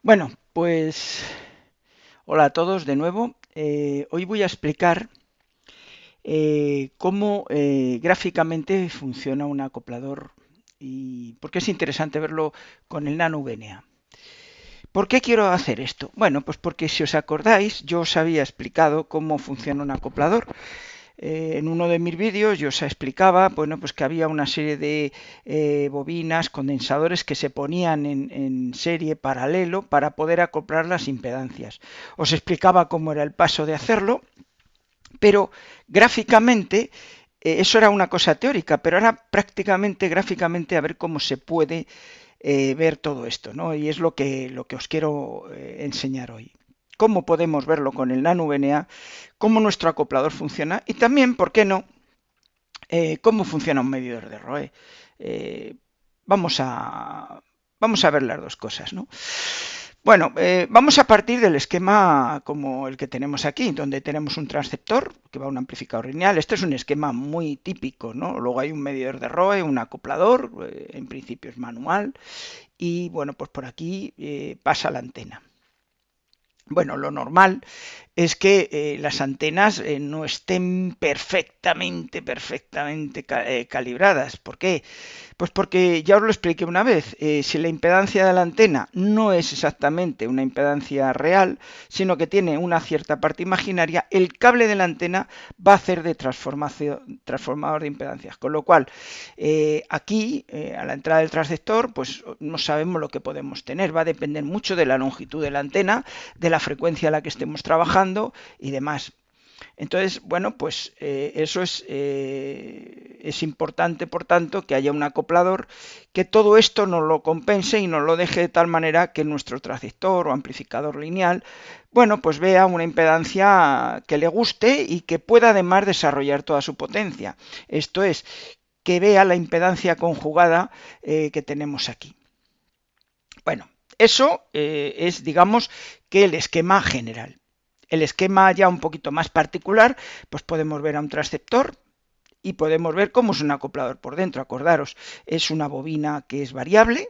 Bueno, pues hola a todos de nuevo. Hoy voy a explicar cómo gráficamente funciona un acoplador y por qué es interesante verlo con el Nano VNA. ¿Por qué quiero hacer esto? Bueno, pues porque si os acordáis, yo os había explicado cómo funciona un acoplador. En uno de mis vídeos yo os explicaba, bueno, pues que había una serie de bobinas, condensadores que se ponían en serie paralelo para poder acoplar las impedancias. Os explicaba cómo era el paso de hacerlo, pero gráficamente eso era una cosa teórica, pero ahora prácticamente gráficamente a ver cómo se puede ver todo esto, ¿no? Y es lo que os quiero enseñar hoy. Cómo podemos verlo con el Nano VNA, cómo nuestro acoplador funciona y también, ¿por qué no?, cómo funciona un medidor de ROE. Eh, vamos, a, vamos a ver las dos cosas, ¿no? Bueno, vamos a partir del esquema como el que tenemos aquí, donde tenemos un transceptor que va a un amplificador lineal. Este es un esquema muy típico, ¿no? Luego hay un medidor de ROE, un acoplador, en principio es manual, y bueno, pues por aquí pasa la antena. Bueno, lo normal es que las antenas no estén perfectamente calibradas. ¿Por qué? Pues porque ya os lo expliqué una vez, si la impedancia de la antena no es exactamente una impedancia real, sino que tiene una cierta parte imaginaria, el cable de la antena va a hacer de transformador de impedancias. Con lo cual, aquí, a la entrada del transceptor, pues no sabemos lo que podemos tener. Va a depender mucho de la longitud de la antena, de la frecuencia a la que estemos trabajando y demás. Entonces, bueno, pues eso es importante, por tanto, que haya un acoplador que todo esto nos lo compense y nos lo deje de tal manera que nuestro transistor o amplificador lineal, bueno, pues vea una impedancia que le guste y que pueda además desarrollar toda su potencia. Esto es, que vea la impedancia conjugada que tenemos aquí. Bueno, eso es, digamos, que el esquema general. El esquema ya un poquito más particular, pues podemos ver a un transceptor y podemos ver cómo es un acoplador por dentro. Acordaros, es una bobina que es variable,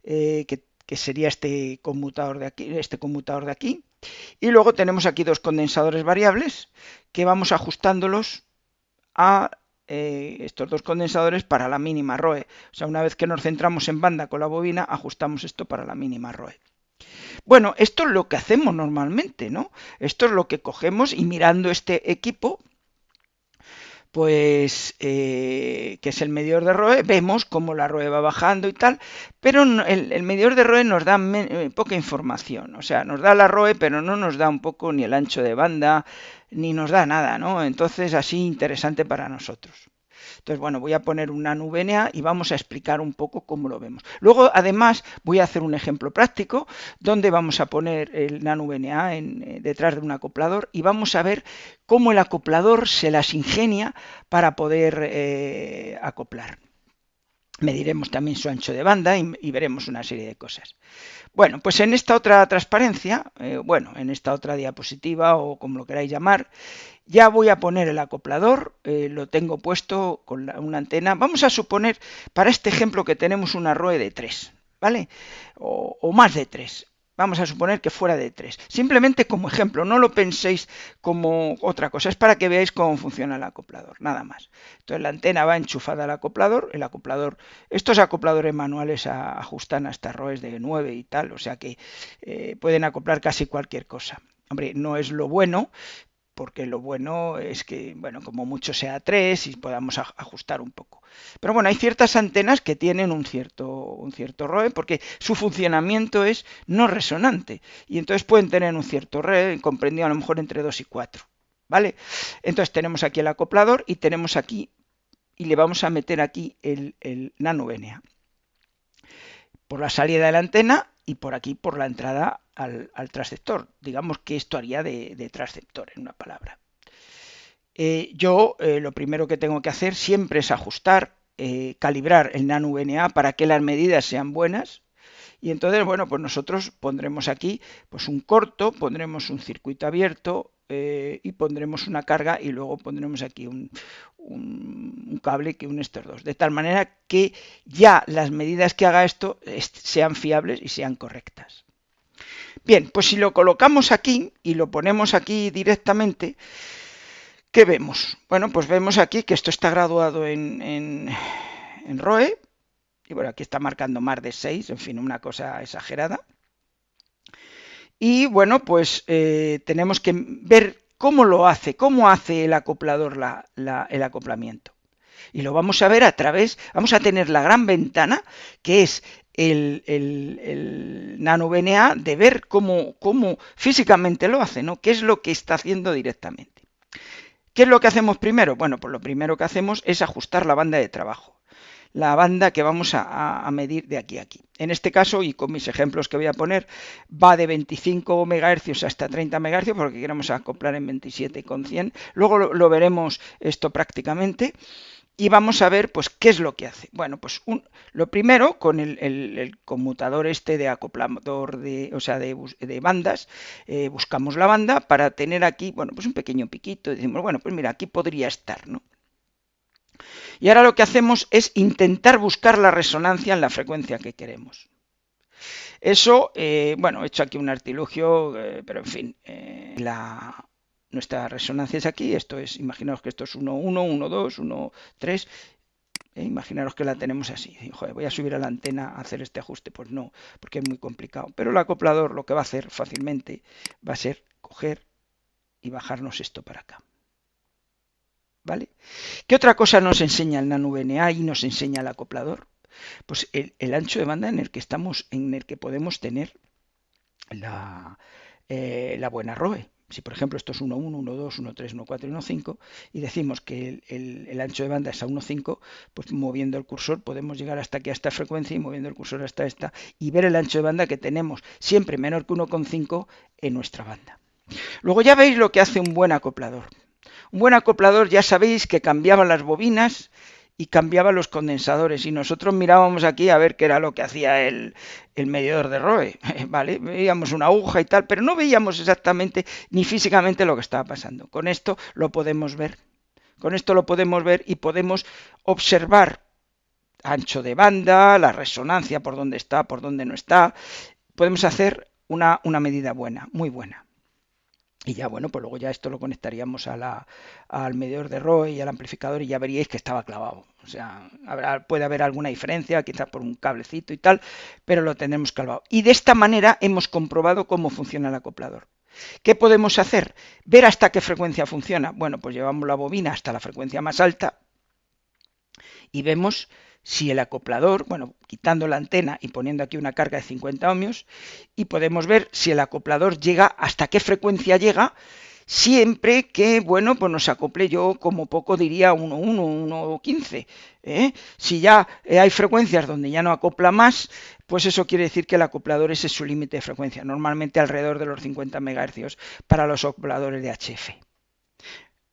que sería este conmutador de aquí. Y luego tenemos aquí dos condensadores variables que vamos ajustándolos a estos dos condensadores para la mínima ROE. O sea, una vez que nos centramos en banda con la bobina, ajustamos esto para la mínima ROE. Bueno, esto es lo que hacemos normalmente, ¿no? Esto es lo que cogemos y mirando este equipo, pues que es el medidor de ROE, vemos cómo la ROE va bajando y tal, pero el medidor de ROE nos da poca información, o sea, nos da la ROE, pero no nos da un poco ni el ancho de banda, ni nos da nada, ¿no? Entonces, así interesante para nosotros. Entonces, bueno, voy a poner una nube NA y vamos a explicar un poco cómo lo vemos. Luego, además, voy a hacer un ejemplo práctico donde vamos a poner el nano VNA detrás de un acoplador y vamos a ver cómo el acoplador se las ingenia para poder acoplar. Mediremos también su ancho de banda y veremos una serie de cosas. Bueno, pues en esta otra transparencia, en esta otra diapositiva o como lo queráis llamar, ya voy a poner el acoplador, lo tengo puesto con una antena. Vamos a suponer, para este ejemplo, que tenemos una ROE de 3, ¿vale? O más de 3. Vamos a suponer que fuera de 3. Simplemente como ejemplo, no lo penséis como otra cosa, es para que veáis cómo funciona el acoplador, nada más. Entonces la antena va enchufada al acoplador, estos acopladores manuales ajustan hasta ROEs de 9 y tal, o sea que pueden acoplar casi cualquier cosa. Hombre, no es lo bueno, porque lo bueno es que, bueno, como mucho sea 3 y podamos ajustar un poco. Pero bueno, hay ciertas antenas que tienen un cierto ROE porque su funcionamiento es no resonante y entonces pueden tener un cierto ROE comprendido a lo mejor entre 2 y 4. ¿Vale? Entonces tenemos aquí el acoplador y tenemos aquí, y le vamos a meter aquí el nano VNA por la salida de la antena y por aquí por la entrada al transceptor. Digamos que esto haría de transceptor, en una palabra. Yo lo primero que tengo que hacer siempre es ajustar, calibrar el nano VNA para que las medidas sean buenas. Y entonces, bueno, pues nosotros pondremos aquí pues un corto, pondremos un circuito abierto y pondremos una carga y luego pondremos aquí un cable que une estos dos. De tal manera que ya las medidas que haga esto sean fiables y sean correctas. Bien, pues si lo colocamos aquí y lo ponemos aquí directamente, ¿qué vemos? Bueno, pues vemos aquí que esto está graduado en ROE, y bueno, aquí está marcando más de 6, en fin, una cosa exagerada. Y bueno, pues tenemos que ver cómo lo hace, cómo hace el acoplador el acoplamiento. Y lo vamos a ver a través, vamos a tener la gran ventana que es el Nano VNA de ver cómo físicamente lo hace, ¿no? ¿Qué es lo que está haciendo directamente? ¿Qué es lo que hacemos primero? Bueno, pues lo primero que hacemos es ajustar la banda de trabajo, la banda que vamos a medir de aquí a aquí. En este caso, y con mis ejemplos que voy a poner, va de 25 MHz hasta 30 MHz, porque queremos acoplar en 27,100. Luego lo veremos esto prácticamente. Y vamos a ver, pues, qué es lo que hace. Bueno, pues lo primero, con el conmutador este de acoplador de bandas, buscamos la banda para tener aquí, bueno, pues un pequeño piquito. Decimos, bueno, pues mira, aquí podría estar, ¿no? Y ahora lo que hacemos es intentar buscar la resonancia en la frecuencia que queremos. Eso, bueno, he hecho aquí un artilugio, pero en fin, nuestra resonancia es aquí, esto es, imaginaos que esto es 1, 1, 1, 2, 1, 3, imaginaros que la tenemos así. Joder, voy a subir a la antena a hacer este ajuste. Pues no, porque es muy complicado. Pero el acoplador lo que va a hacer fácilmente va a ser coger y bajarnos esto para acá. ¿Vale? ¿Qué otra cosa nos enseña el Nano VNA y nos enseña el acoplador? Pues el ancho de banda en el que estamos, en el que podemos tener la buena ROE. Si por ejemplo esto es 1.1, 1.2, 1.3, 1.4 y 1.5 y decimos que el ancho de banda es a 1.5, pues moviendo el cursor podemos llegar hasta aquí, a esta frecuencia, y moviendo el cursor hasta esta y ver el ancho de banda que tenemos, siempre menor que 1.5 en nuestra banda. Luego ya veis lo que hace un buen acoplador. Un buen acoplador, ya sabéis que cambiaba las bobinas y cambiaba los condensadores, y nosotros mirábamos aquí a ver qué era lo que hacía el medidor de ROE, ¿vale? Veíamos una aguja y tal, pero no veíamos exactamente ni físicamente lo que estaba pasando. Con esto lo podemos ver. Con esto lo podemos ver y podemos observar ancho de banda, la resonancia, por dónde está, por dónde no está. Podemos hacer una medida buena, muy buena. Y ya, bueno, pues luego ya esto lo conectaríamos al medidor de ROE y al amplificador y ya veríais que estaba clavado. O sea, puede haber alguna diferencia, quizás por un cablecito y tal, pero lo tenemos clavado. Y de esta manera hemos comprobado cómo funciona el acoplador. ¿Qué podemos hacer? Ver hasta qué frecuencia funciona. Bueno, pues llevamos la bobina hasta la frecuencia más alta y vemos si el acoplador, bueno, quitando la antena y poniendo aquí una carga de 50 ohmios, y podemos ver si el acoplador llega, hasta qué frecuencia llega, siempre que, bueno, pues nos acople, yo como poco diría 1.1, 1.15. Si ya hay frecuencias donde ya no acopla más, pues eso quiere decir que el acoplador ese es su límite de frecuencia, normalmente alrededor de los 50 MHz para los acopladores de HF.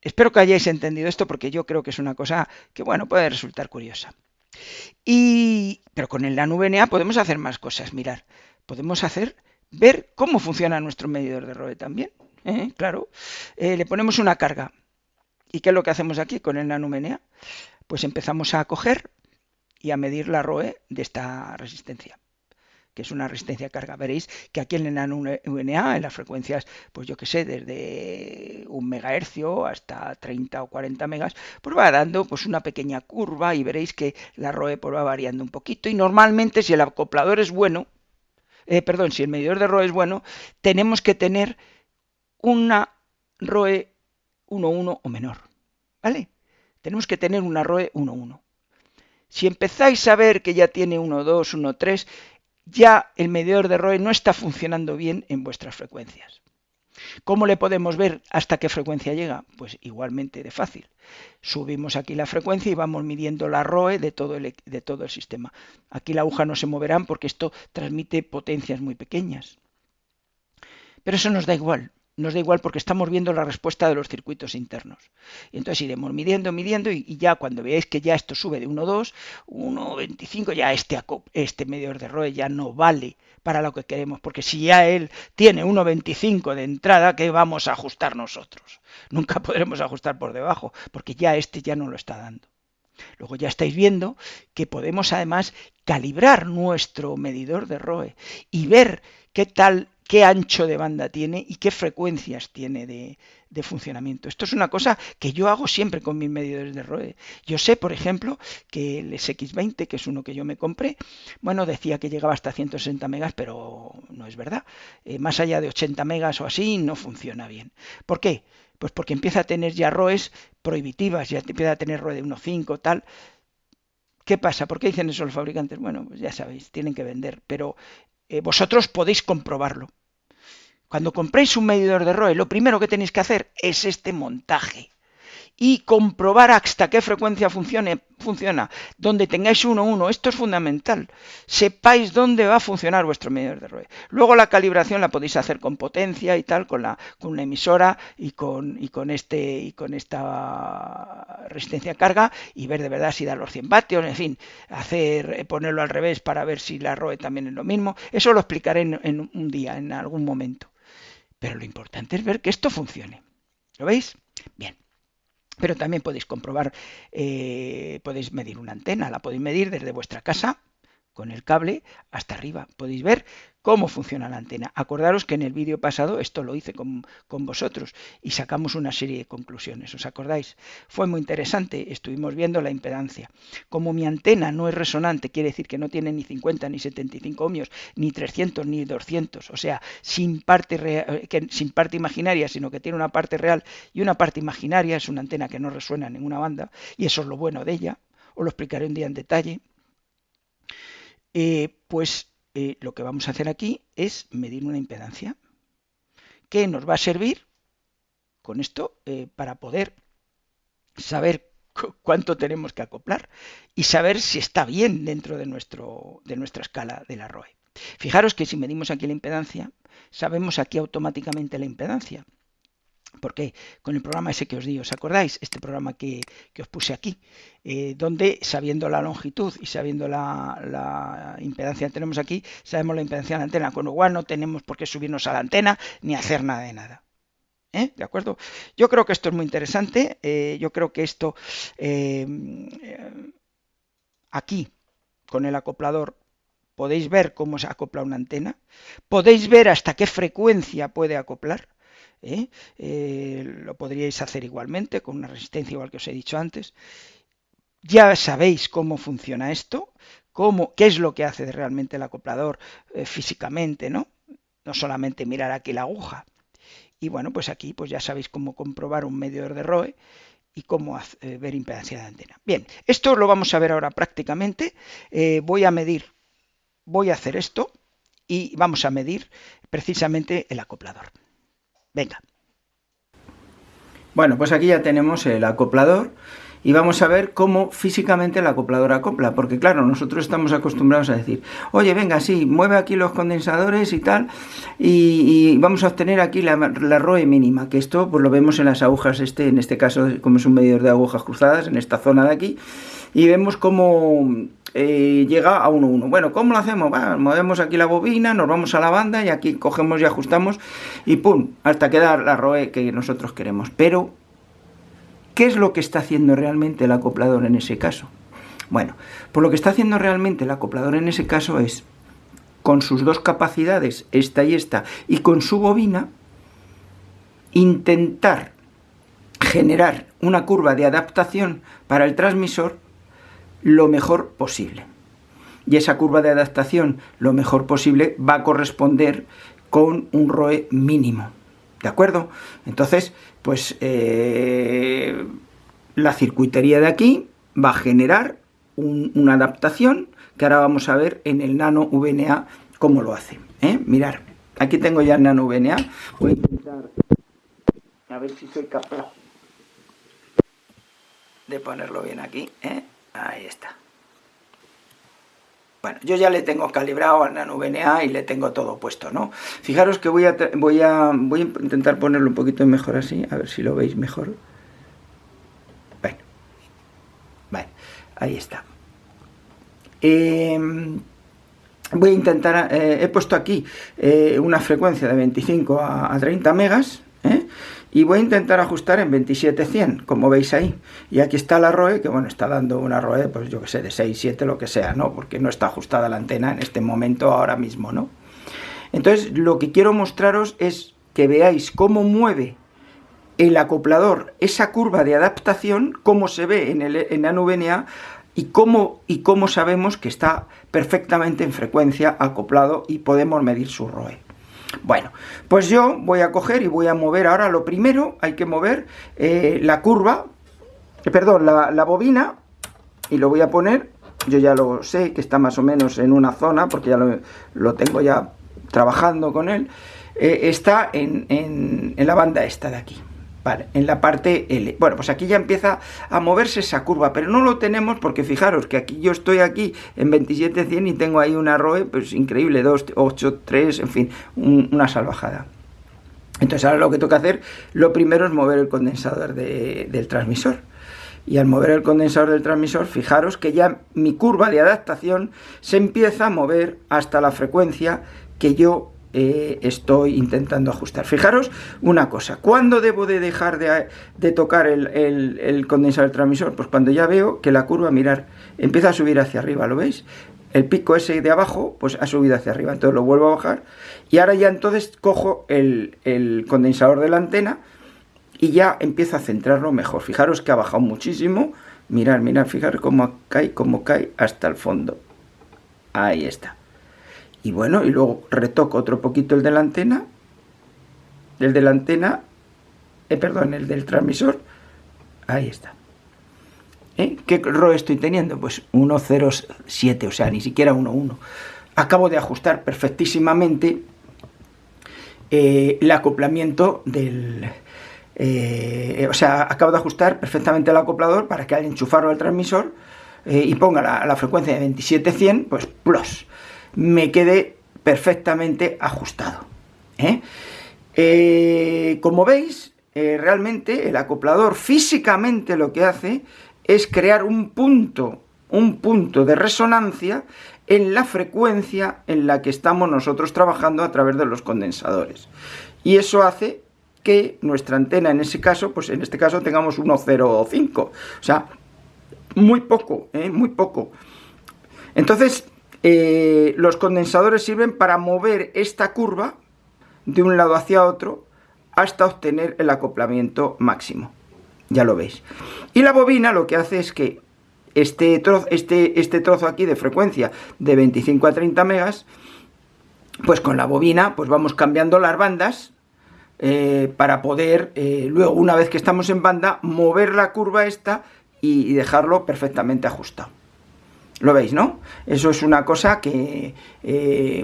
Espero que hayáis entendido esto porque yo creo que es una cosa que, bueno, puede resultar curiosa. Pero con el Nano VNA podemos hacer más cosas. Mirar, podemos ver cómo funciona nuestro medidor de ROE también. Claro, le ponemos una carga. ¿Y qué es lo que hacemos aquí con el Nano VNA? Pues empezamos a coger y a medir la ROE de esta resistencia, que es una resistencia carga. Veréis que aquí en el Nano VNA, en las frecuencias, pues yo que sé, desde 1 MHz hasta 30 o 40 megas, pues va dando pues una pequeña curva y veréis que la ROE pues va variando un poquito. Y normalmente si el acoplador es bueno, si el medidor de ROE es bueno, tenemos que tener una ROE 1.1 o menor, ¿vale? Tenemos que tener una ROE 1.1. Si empezáis a ver que ya tiene 1.2, 1.3, ya el medidor de ROE no está funcionando bien en vuestras frecuencias. ¿Cómo le podemos ver hasta qué frecuencia llega? Pues igualmente de fácil. Subimos aquí la frecuencia y vamos midiendo la ROE de todo el sistema. Aquí la aguja no se moverá porque esto transmite potencias muy pequeñas. Pero eso nos da igual. Nos da igual porque estamos viendo la respuesta de los circuitos internos. Y entonces iremos midiendo y ya cuando veáis que ya esto sube de 1.2, 1.25, ya este medidor de ROE ya no vale para lo que queremos, porque si ya él tiene 1.25 de entrada, ¿qué vamos a ajustar nosotros? Nunca podremos ajustar por debajo, porque ya este ya no lo está dando. Luego ya estáis viendo que podemos además calibrar nuestro medidor de ROE y ver qué tal qué ancho de banda tiene y qué frecuencias tiene de funcionamiento. Esto es una cosa que yo hago siempre con mis medidores de ROE. Yo sé, por ejemplo, que el SX20, que es uno que yo me compré, bueno, decía que llegaba hasta 160 megas, pero no es verdad. Más allá de 80 megas o así, no funciona bien. ¿Por qué? Pues porque empieza a tener ya ROEs prohibitivas, ya empieza a tener ROE de 1.5, tal. ¿Qué pasa? ¿Por qué dicen eso los fabricantes? Bueno, pues ya sabéis, tienen que vender, pero vosotros podéis comprobarlo. Cuando compréis un medidor de ROE, lo primero que tenéis que hacer es este montaje y comprobar hasta qué frecuencia funciona. Donde tengáis 1.1, esto es fundamental. Sepáis dónde va a funcionar vuestro medidor de ROE. Luego la calibración la podéis hacer con potencia y tal, con una emisora y con esta resistencia a carga y ver de verdad si da los 100 vatios, en fin, ponerlo al revés para ver si la ROE también es lo mismo. Eso lo explicaré en un día, en algún momento. Pero lo importante es ver que esto funcione. ¿Lo veis? Bien. Pero también podéis comprobar, podéis medir una antena, la podéis medir desde vuestra casa con el cable hasta arriba. Podéis ver cómo funciona la antena. Acordaros que en el vídeo pasado esto lo hice con vosotros y sacamos una serie de conclusiones. ¿Os acordáis? Fue muy interesante. Estuvimos viendo la impedancia. Como mi antena no es resonante, quiere decir que no tiene ni 50 ni 75 ohmios, ni 300 ni 200. O sea, sin parte imaginaria, sino que tiene una parte real y una parte imaginaria. Es una antena que no resuena en ninguna banda y eso es lo bueno de ella. Os lo explicaré un día en detalle. Lo que vamos a hacer aquí es medir una impedancia que nos va a servir con esto para poder saber cuánto tenemos que acoplar y saber si está bien dentro de nuestra escala de la ROE. Fijaros que si medimos aquí la impedancia, sabemos aquí automáticamente la impedancia. ¿Por qué? Con el programa ese que os di, ¿os acordáis? Este programa que os puse aquí, donde sabiendo la longitud y sabiendo la impedancia que tenemos aquí, sabemos la impedancia de la antena, con lo cual no tenemos por qué subirnos a la antena ni hacer nada de nada. ¿De acuerdo? Yo creo que esto es muy interesante. Yo creo que esto aquí, con el acoplador, podéis ver cómo se acopla una antena. Podéis ver hasta qué frecuencia puede acoplar. Lo podríais hacer igualmente con una resistencia igual que os he dicho antes. Ya sabéis cómo funciona esto, qué es lo que hace realmente el acoplador físicamente, ¿no? No solamente mirar aquí la aguja. Y bueno, pues aquí pues ya sabéis cómo comprobar un medidor de ROE y cómo ver impedancia de antena. Bien, esto lo vamos a ver ahora prácticamente. Voy a hacer esto y vamos a medir precisamente el acoplador. Venga. Bueno, pues aquí ya tenemos el acoplador y vamos a ver cómo físicamente el acoplador acopla, porque claro, nosotros estamos acostumbrados a decir, oye, venga, sí, mueve aquí los condensadores y tal, y vamos a obtener aquí la ROE mínima, que esto pues lo vemos en las agujas, en este caso, como es un medidor de agujas cruzadas, en esta zona de aquí, y vemos cómo llega a 1.1. Bueno, ¿cómo lo hacemos? Movemos aquí la bobina, nos vamos a la banda y aquí cogemos y ajustamos y ¡pum! Hasta que da la ROE que nosotros queremos. Pero, ¿qué es lo que está haciendo realmente el acoplador en ese caso? Bueno, pues lo que está haciendo realmente el acoplador en ese caso es, con sus dos capacidades, esta y con su bobina, intentar generar una curva de adaptación para el transmisor lo mejor posible. Y esa curva de adaptación lo mejor posible va a corresponder con un ROE mínimo. ¿De acuerdo? Entonces, pues la circuitería de aquí va a generar una adaptación que ahora vamos a ver en el Nano VNA cómo lo hace. Mirad, aquí tengo ya el Nano VNA. Voy a intentar a ver si soy capaz de ponerlo bien aquí. Ahí está. Bueno, yo ya le tengo calibrado al Nano VNA y le tengo todo puesto, ¿no? Fijaros que voy a intentar ponerlo un poquito mejor así, a ver si lo veis mejor. Bueno, vale, ahí está. Voy a intentar, he puesto aquí una frecuencia de 25 a 30 megas, y voy a intentar ajustar en 27-100, como veis ahí. Y aquí está la ROE, que bueno, está dando una ROE, pues yo que sé, de 6, 7, lo que sea, ¿no? Porque no está ajustada la antena en este momento, ahora mismo, ¿no? Entonces lo que quiero mostraros es que veáis cómo mueve el acoplador esa curva de adaptación, cómo se ve en la NVNA y cómo sabemos que está perfectamente en frecuencia acoplado y podemos medir su ROE. Bueno, pues yo voy a coger y voy a mover ahora. Lo primero hay que mover la curva, la bobina, y lo voy a poner. Yo ya lo sé que está más o menos en una zona porque ya lo tengo ya trabajando con él. Está en la banda esta de aquí, vale, en la parte L. Bueno, pues aquí ya empieza a moverse esa curva, pero no lo tenemos porque fijaros que aquí yo estoy aquí en 27-100 y tengo ahí una ROE pues increíble, 2, 8, 3, en fin, una salvajada. Entonces ahora lo que tengo que hacer, lo primero es mover el condensador del transmisor. Y al mover el condensador del transmisor, fijaros que ya mi curva de adaptación se empieza a mover hasta la frecuencia que yo estoy intentando ajustar. Fijaros una cosa, ¿cuándo debo de dejar de tocar el condensador del transmisor? Pues cuando ya veo que la curva, mirar, empieza a subir hacia arriba, ¿lo veis? El pico ese de abajo pues ha subido hacia arriba, entonces lo vuelvo a bajar y ahora ya entonces cojo el condensador de la antena y ya empiezo a centrarlo mejor. Fijaros que ha bajado muchísimo, mirad, fijaros cómo cae hasta el fondo, ahí está. Y bueno, y luego retoco otro poquito el de la antena, el del transmisor, ahí está. ¿Qué ROE estoy teniendo? Pues 1,07, o sea, ni siquiera 1,1. Acabo de ajustar perfectísimamente el acoplamiento del... acabo de ajustar perfectamente el acoplador para que al enchufarlo al transmisor y ponga la frecuencia de 27-100, pues plus, me quede perfectamente ajustado. Como veis, realmente el acoplador físicamente lo que hace es crear un punto de resonancia en la frecuencia en la que estamos nosotros trabajando a través de los condensadores. Y eso hace que nuestra antena en este caso tengamos 1,05. O sea, muy poco, muy poco. Entonces, los condensadores sirven para mover esta curva de un lado hacia otro hasta obtener el acoplamiento máximo. Ya lo veis. Y la bobina lo que hace es que este trozo aquí de frecuencia de 25 a 30 megas, pues con la bobina pues vamos cambiando las bandas para poder luego, una vez que estamos en banda, mover la curva esta y dejarlo perfectamente ajustado. Lo veis, ¿no? Eso es una cosa que,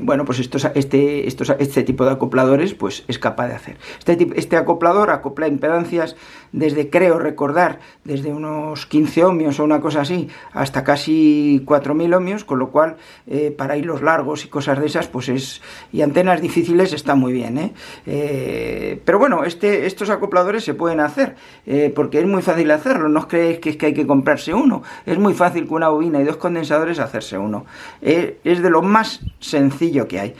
bueno, pues este tipo de acopladores pues es capaz de hacer. Este acoplador acopla impedancias desde, creo recordar, desde unos 15 ohmios o una cosa así, hasta casi 4000 ohmios, con lo cual para hilos largos y cosas de esas, pues y antenas difíciles está muy bien, pero bueno, estos acopladores se pueden hacer, porque es muy fácil hacerlo, no os creéis que es que hay que comprarse uno, es muy fácil con una bobina y dos condensadores hacerse uno, es de lo más sencillo que hay.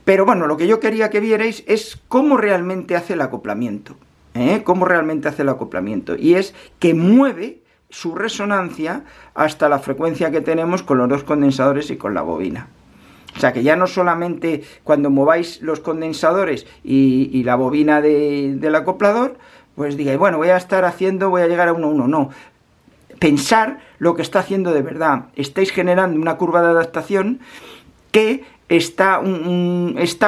Pero bueno, lo que yo quería que vierais es cómo realmente hace el acoplamiento, y es que mueve su resonancia hasta la frecuencia que tenemos con los dos condensadores y con la bobina. O sea que ya no solamente cuando mováis los condensadores y la bobina del acoplador, pues digáis, bueno, voy a llegar a 1,1, no. Pensar lo que está haciendo de verdad. Estáis generando una curva de adaptación que está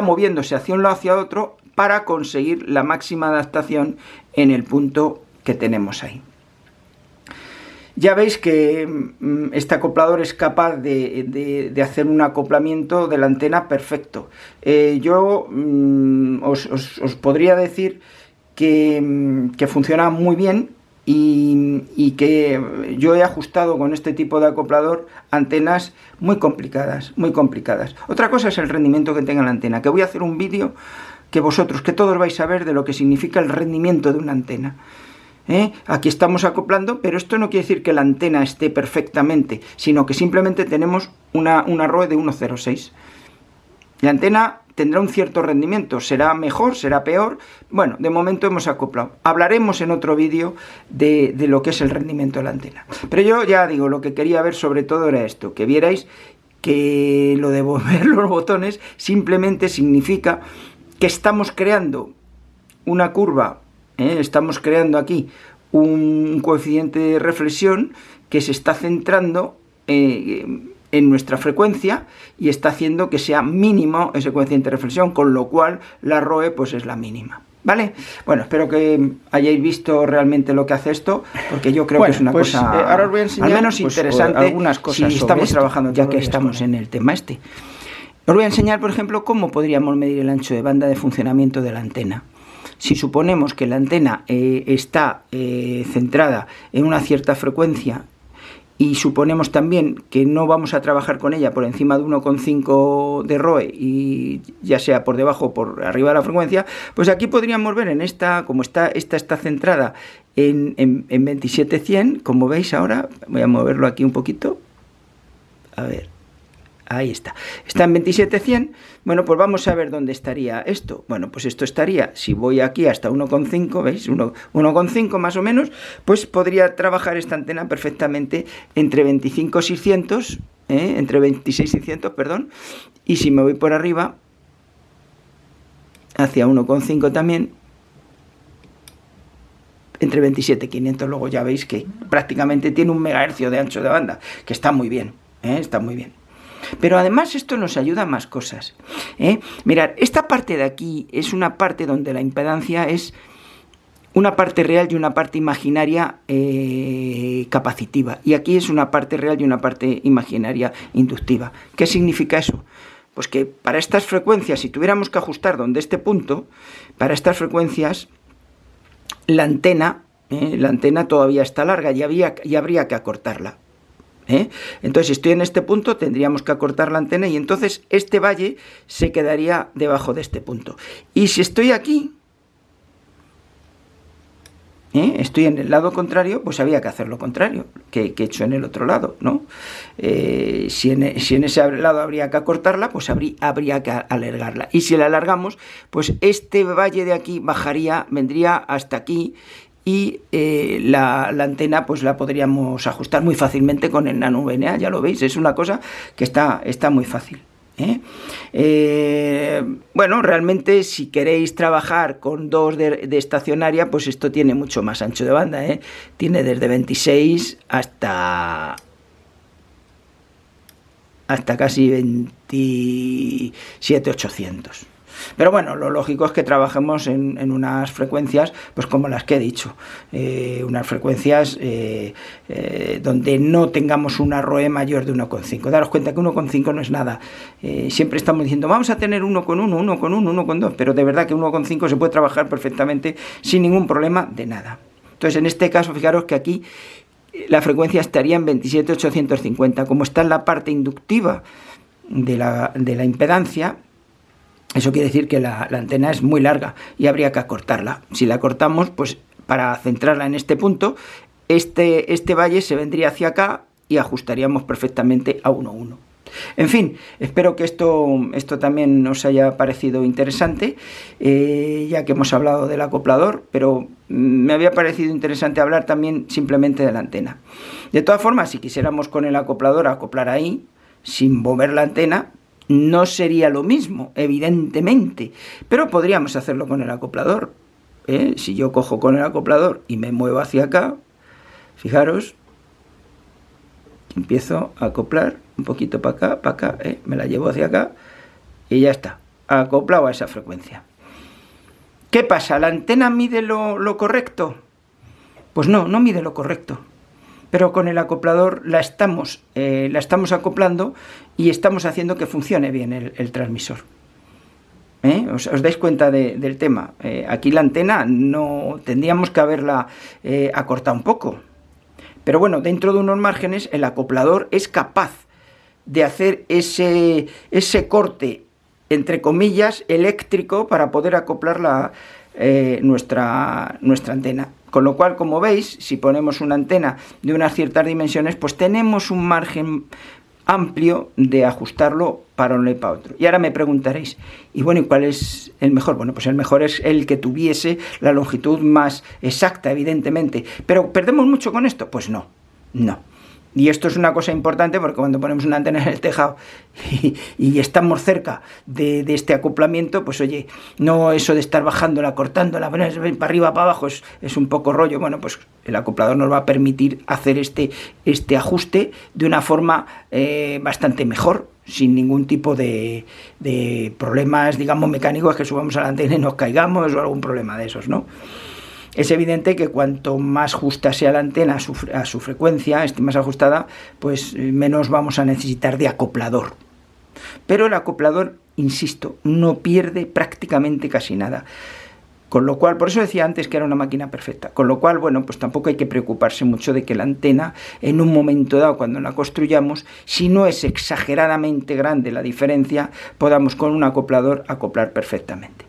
moviéndose hacia un lado hacia otro para conseguir la máxima adaptación en el punto que tenemos ahí. Ya veis que este acoplador es capaz de hacer un acoplamiento de la antena perfecto. Yo os podría decir que funciona muy bien y que yo he ajustado con este tipo de acoplador antenas muy complicadas, muy complicadas. Otra cosa es el rendimiento que tenga la antena, que voy a hacer un vídeo que todos vais a ver de lo que significa el rendimiento de una antena. Aquí estamos acoplando, pero esto no quiere decir que la antena esté perfectamente, sino que simplemente tenemos una ROE de 1,06. La antena tendrá un cierto rendimiento, será mejor, será peor. Bueno, de momento hemos acoplado. Hablaremos en otro vídeo de lo que es el rendimiento de la antena. Pero yo ya digo, lo que quería ver sobre todo era esto, que vierais que lo de mover los botones simplemente significa que estamos creando una curva, estamos creando aquí un coeficiente de reflexión que se está centrando en nuestra frecuencia y está haciendo que sea mínimo ese coeficiente de reflexión, con lo cual la ROE pues es la mínima. ¿Vale? Bueno, espero que hayáis visto realmente lo que hace esto, porque yo creo que es una cosa ahora os voy a enseñar, al menos interesante, algunas cosas si estamos trabajando ya que estamos en el tema este. Os voy a enseñar, por ejemplo, cómo podríamos medir el ancho de banda de funcionamiento de la antena. Si suponemos que la antena está centrada en una cierta frecuencia y suponemos también que no vamos a trabajar con ella por encima de 1,5 de ROE y ya sea por debajo o por arriba de la frecuencia, pues aquí podríamos ver en esta, como esta está centrada en 27100, como veis ahora, voy a moverlo aquí un poquito, a ver, ahí está en 27100. Bueno, pues vamos a ver dónde estaría esto. Bueno, pues esto estaría, si voy aquí hasta 1,5, ¿veis? 1,5 más o menos, pues podría trabajar esta antena perfectamente entre 25600, entre 26600, perdón, y si me voy por arriba, hacia 1,5 también, entre 27500, luego ya veis que prácticamente tiene 1 megahercio de ancho de banda, que está muy bien, está muy bien. Pero además esto nos ayuda a más cosas. Mirad, esta parte de aquí es una parte donde la impedancia es una parte real y una parte imaginaria capacitiva. Y aquí es una parte real y una parte imaginaria inductiva. ¿Qué significa eso? Pues que para estas frecuencias, si tuviéramos que ajustar donde este punto, para estas frecuencias, la antena todavía está larga y habría que acortarla. Entonces, si estoy en este punto, tendríamos que acortar la antena y entonces este valle se quedaría debajo de este punto. Y si estoy aquí, estoy en el lado contrario, pues había que hacer lo contrario que he hecho en el otro lado, ¿no? Si en ese lado habría que acortarla, pues habría que alargarla. Y si la alargamos, pues este valle de aquí vendría hasta aquí. Y la antena pues la podríamos ajustar muy fácilmente con el nano VNA, ya lo veis, es una cosa que está muy fácil. Bueno, realmente si queréis trabajar con 2 de estacionaria, pues esto tiene mucho más ancho de banda, tiene desde 26 hasta casi 27800. Pero bueno, lo lógico es que trabajemos en unas frecuencias, pues como las que he dicho, unas frecuencias donde no tengamos una ROE mayor de 1,5. Daros cuenta que 1,5 no es nada. Siempre estamos diciendo, vamos a tener 1,1, 1,1, 1,2, pero de verdad que 1,5 se puede trabajar perfectamente sin ningún problema de nada. Entonces, en este caso, fijaros que aquí la frecuencia estaría en 27850. Como está en la parte inductiva de la impedancia, eso quiere decir que la antena es muy larga y habría que acortarla. Si la cortamos, pues para centrarla en este punto, este valle se vendría hacia acá y ajustaríamos perfectamente a 1,1. En fin, espero que esto también os haya parecido interesante, ya que hemos hablado del acoplador, pero me había parecido interesante hablar también simplemente de la antena. De todas formas, si quisiéramos con el acoplador acoplar ahí, sin mover la antena, no sería lo mismo, evidentemente, pero podríamos hacerlo con el acoplador. Si yo cojo con el acoplador y me muevo hacia acá, fijaros, empiezo a acoplar un poquito para acá, me la llevo hacia acá y ya está, acoplado a esa frecuencia. ¿Qué pasa? ¿La antena mide lo correcto? Pues no mide lo correcto. Pero con el acoplador la estamos acoplando y estamos haciendo que funcione bien el transmisor. ¿Os dais cuenta del tema? Aquí la antena no tendríamos que haberla acortado un poco. Pero bueno, dentro de unos márgenes el acoplador es capaz de hacer ese corte, entre comillas, eléctrico para poder acoplar nuestra antena. Con lo cual, como veis, si ponemos una antena de unas ciertas dimensiones, pues tenemos un margen amplio de ajustarlo para uno y para otro. Y ahora me preguntaréis, ¿y bueno, y cuál es el mejor? Bueno, pues el mejor es el que tuviese la longitud más exacta, evidentemente. ¿Pero perdemos mucho con esto? Pues no. Y esto es una cosa importante porque cuando ponemos una antena en el tejado y estamos cerca de este acoplamiento, pues oye, no eso de estar bajándola, cortándola, para arriba, para abajo, es un poco rollo. Bueno, pues el acoplador nos va a permitir hacer este ajuste de una forma bastante mejor, sin ningún tipo de problemas, digamos, mecánicos, que subamos a la antena y nos caigamos o algún problema de esos, ¿no? Es evidente que cuanto más justa sea la antena a su frecuencia, esté más ajustada, pues menos vamos a necesitar de acoplador. Pero el acoplador, insisto, no pierde prácticamente casi nada. Con lo cual, por eso decía antes que era una máquina perfecta. Con lo cual, bueno, pues tampoco hay que preocuparse mucho de que la antena, en un momento dado, cuando la construyamos, si no es exageradamente grande la diferencia, podamos con un acoplador acoplar perfectamente.